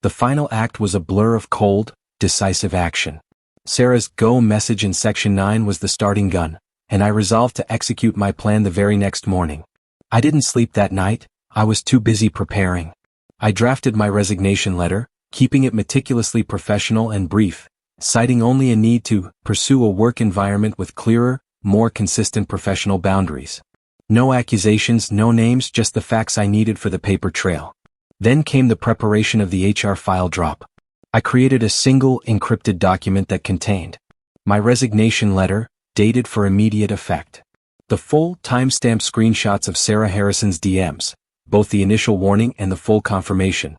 The final act was a blur of cold, decisive action. Sarah's go message in Section 9 was the starting gun, and I resolved to execute my plan the very next morning. I didn't sleep that night, I was too busy preparing. I drafted my resignation letter, keeping it meticulously professional and brief, citing only a need to pursue a work environment with clearer, more consistent professional boundaries. No accusations, no names, just the facts I needed for the paper trail. Then came the preparation of the HR file drop. I created a single encrypted document that contained my resignation letter, dated for immediate effect. The full, timestamped screenshots of Sarah Harrison's DMs, both the initial warning and the full confirmation.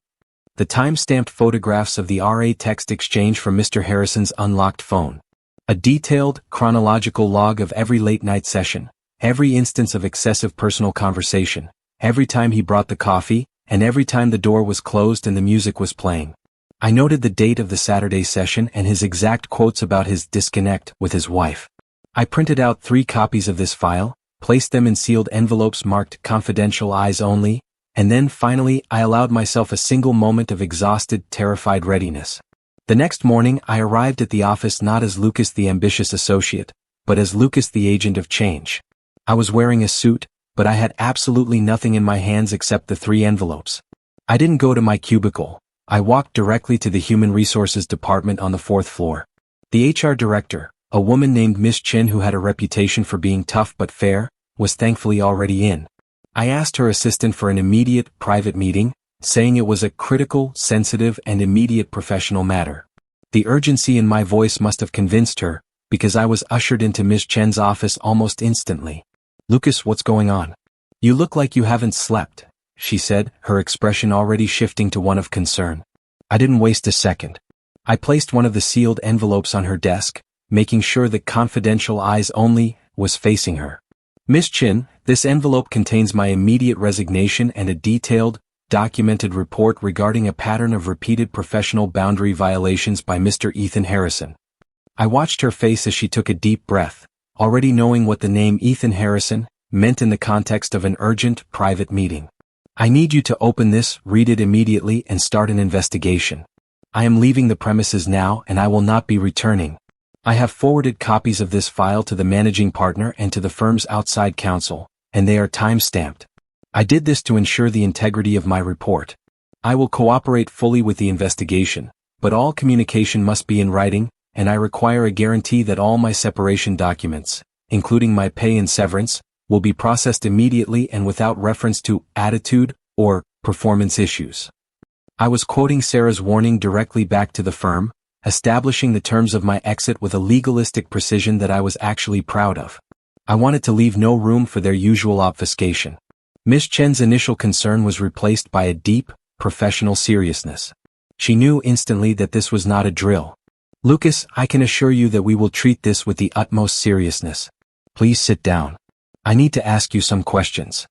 The timestamped photographs of the RA text exchange from Mr. Harrison's unlocked phone. A detailed, chronological log of every late-night session, every instance of excessive personal conversation, every time he brought the coffee, and every time the door was closed and the music was playing. I noted the date of the Saturday session and his exact quotes about his disconnect with his wife. I printed out 3 copies of this file, placed them in sealed envelopes marked confidential eyes only, and then finally I allowed myself a single moment of exhausted, terrified readiness. The next morning I arrived at the office not as Lucas the ambitious associate, but as Lucas the agent of change. I was wearing a suit, but I had absolutely nothing in my hands except the 3 envelopes. I didn't go to my cubicle. I walked directly to the Human Resources Department on the 4th floor. The HR director, a woman named Miss Chin who had a reputation for being tough but fair, was thankfully already in. I asked her assistant for an immediate, private meeting, saying it was a critical, sensitive, and immediate professional matter. The urgency in my voice must have convinced her, because I was ushered into Miss Chen's office almost instantly. "Lucas, what's going on? You look like you haven't slept," she said, her expression already shifting to one of concern. I didn't waste a second. I placed one of the sealed envelopes on her desk, making sure that confidential eyes only was facing her. "Miss Chin, this envelope contains my immediate resignation and a detailed, documented report regarding a pattern of repeated professional boundary violations by Mr. Ethan Harrison." I watched her face as she took a deep breath, already knowing what the name Ethan Harrison meant in the context of an urgent, private meeting. "I need you to open this, read it immediately, and start an investigation. I am leaving the premises now and I will not be returning. I have forwarded copies of this file to the managing partner and to the firm's outside counsel, and they are time-stamped. I did this to ensure the integrity of my report. I will cooperate fully with the investigation, but all communication must be in writing, and I require a guarantee that all my separation documents, including my pay and severance, will be processed immediately and without reference to attitude or performance issues." I was quoting Sarah's warning directly back to the firm, establishing the terms of my exit with a legalistic precision that I was actually proud of. I wanted to leave no room for their usual obfuscation. Miss Chen's initial concern was replaced by a deep, professional seriousness. She knew instantly that this was not a drill. "Lucas, I can assure you that we will treat this with the utmost seriousness. Please sit down. I need to ask you some questions."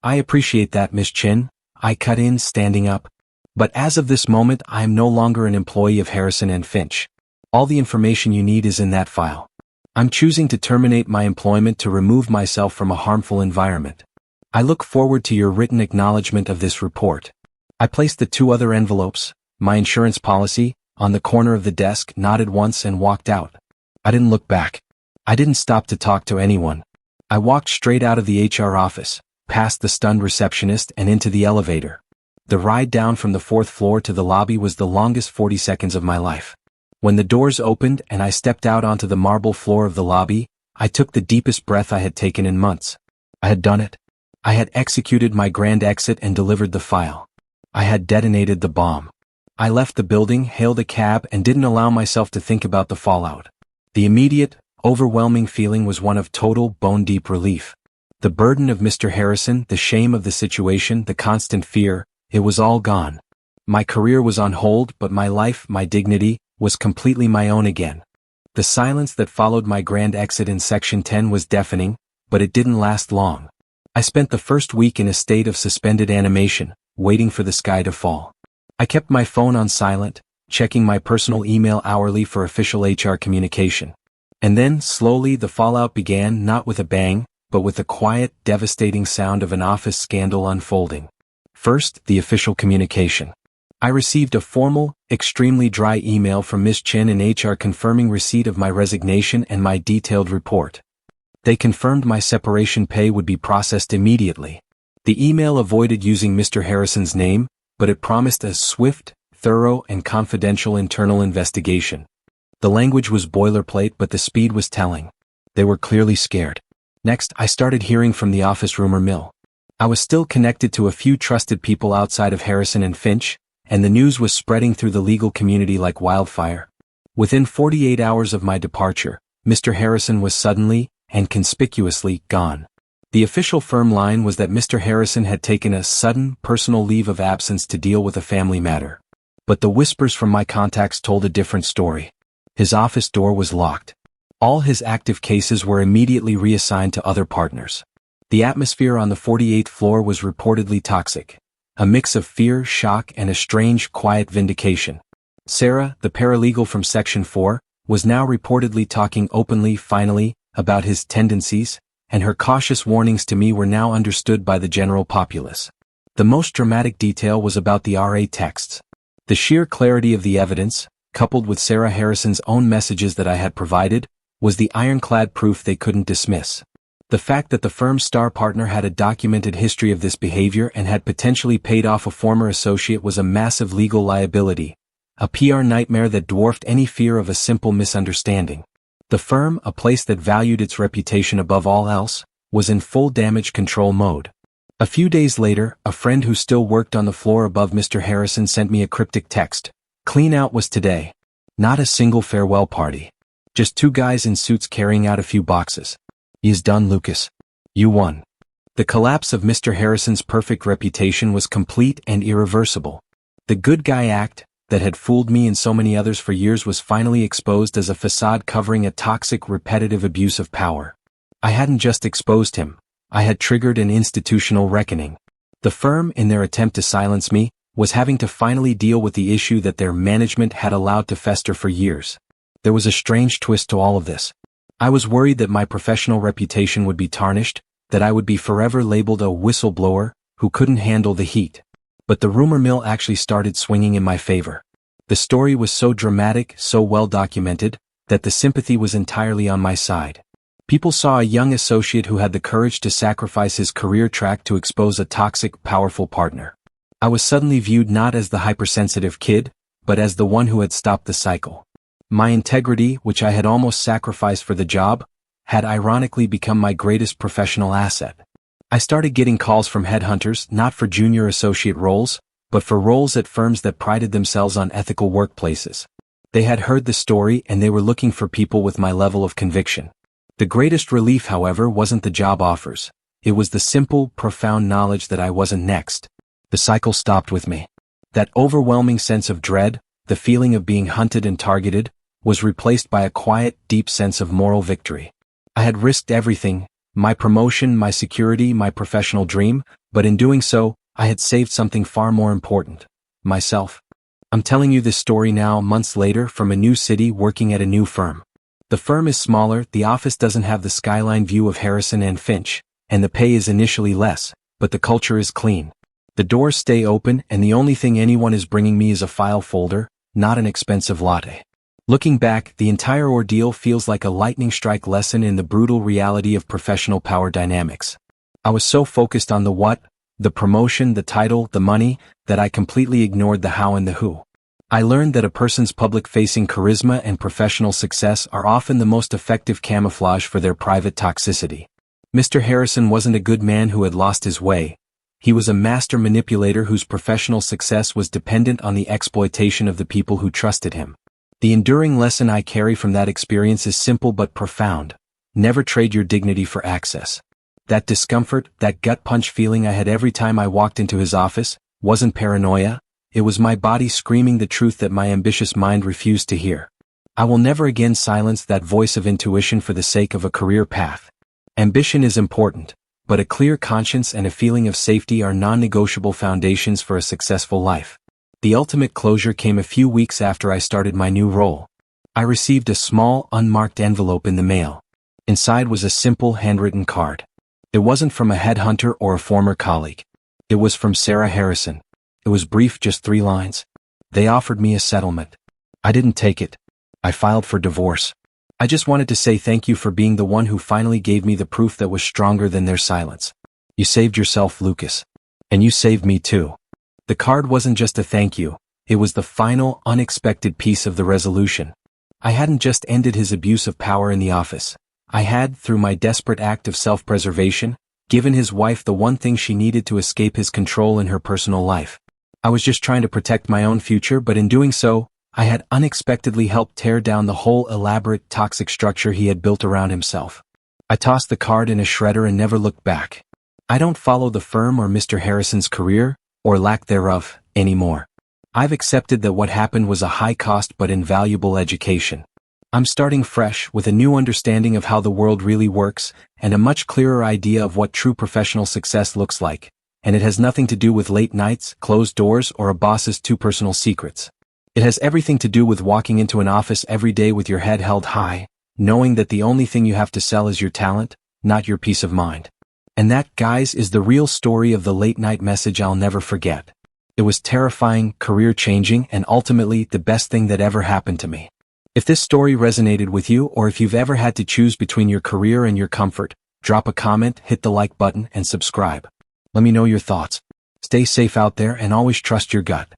"I appreciate that, Miss Chen," I cut in, standing up. "But as of this moment, I am no longer an employee of Harrison and Finch. All the information you need is in that file. I'm choosing to terminate my employment to remove myself from a harmful environment. I look forward to your written acknowledgement of this report." I placed the 2 other envelopes, my insurance policy, on the corner of the desk, nodded once and walked out. I didn't look back. I didn't stop to talk to anyone. I walked straight out of the HR office, past the stunned receptionist and into the elevator. The ride down from the 4th floor to the lobby was the longest 40 seconds of my life. When the doors opened and I stepped out onto the marble floor of the lobby, I took the deepest breath I had taken in months. I had done it. I had executed my grand exit and delivered the file. I had detonated the bomb. I left the building, hailed a cab, and didn't allow myself to think about the fallout. The immediate, overwhelming feeling was one of total, bone-deep relief. The burden of Mr. Harrison, the shame of the situation, the constant fear, it was all gone. My career was on hold, but my life, my dignity, was completely my own again. The silence that followed my grand exit in Section 10 was deafening, but it didn't last long. I spent the first week in a state of suspended animation, waiting for the sky to fall. I kept my phone on silent, checking my personal email hourly for official HR communication. And then, slowly, the fallout began, not with a bang, but with the quiet, devastating sound of an office scandal unfolding. First, the official communication. I received a formal, extremely dry email from Miss Chen in HR confirming receipt of my resignation and my detailed report. They confirmed my separation pay would be processed immediately. The email avoided using Mr. Harrison's name, but it promised a swift, thorough, and confidential internal investigation. The language was boilerplate, but the speed was telling. They were clearly scared. Next, I started hearing from the office rumor mill. I was still connected to a few trusted people outside of Harrison and Finch, and the news was spreading through the legal community like wildfire. Within 48 hours of my departure, Mr. Harrison was suddenly, and conspicuously, gone. The official firm line was that Mr. Harrison had taken a sudden, personal leave of absence to deal with a family matter. But the whispers from my contacts told a different story. His office door was locked. All his active cases were immediately reassigned to other partners. The atmosphere on the 48th floor was reportedly toxic. A mix of fear, shock, and a strange, quiet vindication. Sarah, the paralegal from Section 4, was now reportedly talking openly, finally, about his tendencies, and her cautious warnings to me were now understood by the general populace. The most dramatic detail was about the RA texts. The sheer clarity of the evidence, coupled with Sarah Harrison's own messages that I had provided, was the ironclad proof they couldn't dismiss. The fact that the firm's star partner had a documented history of this behavior and had potentially paid off a former associate was a massive legal liability, a PR nightmare that dwarfed any fear of a simple misunderstanding. The firm, a place that valued its reputation above all else, was in full damage control mode. A few days later, a friend who still worked on the floor above Mr. Harrison sent me a cryptic text. "Clean out was today. Not a single farewell party. Just 2 guys in suits carrying out a few boxes. He's done, Lucas. You won." The collapse of Mr. Harrison's perfect reputation was complete and irreversible. The good guy act, that had fooled me and so many others for years, was finally exposed as a facade covering a toxic, repetitive abuse of power. I hadn't just exposed him. I had triggered an institutional reckoning. The firm, in their attempt to silence me, was having to finally deal with the issue that their management had allowed to fester for years. There was a strange twist to all of this. I was worried that my professional reputation would be tarnished, that I would be forever labeled a whistleblower who couldn't handle the heat. But the rumor mill actually started swinging in my favor. The story was so dramatic, so well documented, that the sympathy was entirely on my side. People saw a young associate who had the courage to sacrifice his career track to expose a toxic, powerful partner. I was suddenly viewed not as the hypersensitive kid, but as the one who had stopped the cycle. My integrity, which I had almost sacrificed for the job, had ironically become my greatest professional asset. I started getting calls from headhunters not for junior associate roles, but for roles at firms that prided themselves on ethical workplaces. They had heard the story and they were looking for people with my level of conviction. The greatest relief, however, wasn't the job offers. It was the simple, profound knowledge that I wasn't next. The cycle stopped with me. That overwhelming sense of dread, the feeling of being hunted and targeted, was replaced by a quiet, deep sense of moral victory. I had risked everything, my promotion, my security, my professional dream, but in doing so, I had saved something far more important: myself. I'm telling you this story now, months later, from a new city working at a new firm. The firm is smaller, the office doesn't have the skyline view of Harrison and Finch, and the pay is initially less, but the culture is clean. The doors stay open, and the only thing anyone is bringing me is a file folder, not an expensive latte. Looking back, the entire ordeal feels like a lightning strike lesson in the brutal reality of professional power dynamics. I was so focused on the what, the promotion, the title, the money, that I completely ignored the how and the who. I learned that a person's public-facing charisma and professional success are often the most effective camouflage for their private toxicity. Mr. Harrison wasn't a good man who had lost his way. He was a master manipulator whose professional success was dependent on the exploitation of the people who trusted him. The enduring lesson I carry from that experience is simple but profound. Never trade your dignity for access. That discomfort, that gut punch feeling I had every time I walked into his office, wasn't paranoia. It was my body screaming the truth that my ambitious mind refused to hear. I will never again silence that voice of intuition for the sake of a career path. Ambition is important, but a clear conscience and a feeling of safety are non-negotiable foundations for a successful life. The ultimate closure came a few weeks after I started my new role. I received a small, unmarked envelope in the mail. Inside was a simple, handwritten card. It wasn't from a headhunter or a former colleague. It was from Sarah Harrison. It was brief, just 3 lines. They offered me a settlement. I didn't take it. I filed for divorce. I just wanted to say thank you for being the one who finally gave me the proof that was stronger than their silence. You saved yourself, Lucas. And you saved me too. The card wasn't just a thank you. It was the final, unexpected piece of the resolution. I hadn't just ended his abuse of power in the office. I had, through my desperate act of self-preservation, given his wife the one thing she needed to escape his control in her personal life. I was just trying to protect my own future, but in doing so, I had unexpectedly helped tear down the whole elaborate, toxic structure he had built around himself. I tossed the card in a shredder and never looked back. I don't follow the firm or Mr. Harrison's career, or lack thereof, anymore. I've accepted that what happened was a high-cost but invaluable education. I'm starting fresh with a new understanding of how the world really works and a much clearer idea of what true professional success looks like, and it has nothing to do with late nights, closed doors, or a boss's too personal secrets. It has everything to do with walking into an office every day with your head held high, knowing that the only thing you have to sell is your talent, not your peace of mind. And that, guys, is the real story of the late-night message I'll never forget. It was terrifying, career-changing, and ultimately the best thing that ever happened to me. If this story resonated with you, or if you've ever had to choose between your career and your comfort, drop a comment, hit the like button, and subscribe. Let me know your thoughts. Stay safe out there and always trust your gut.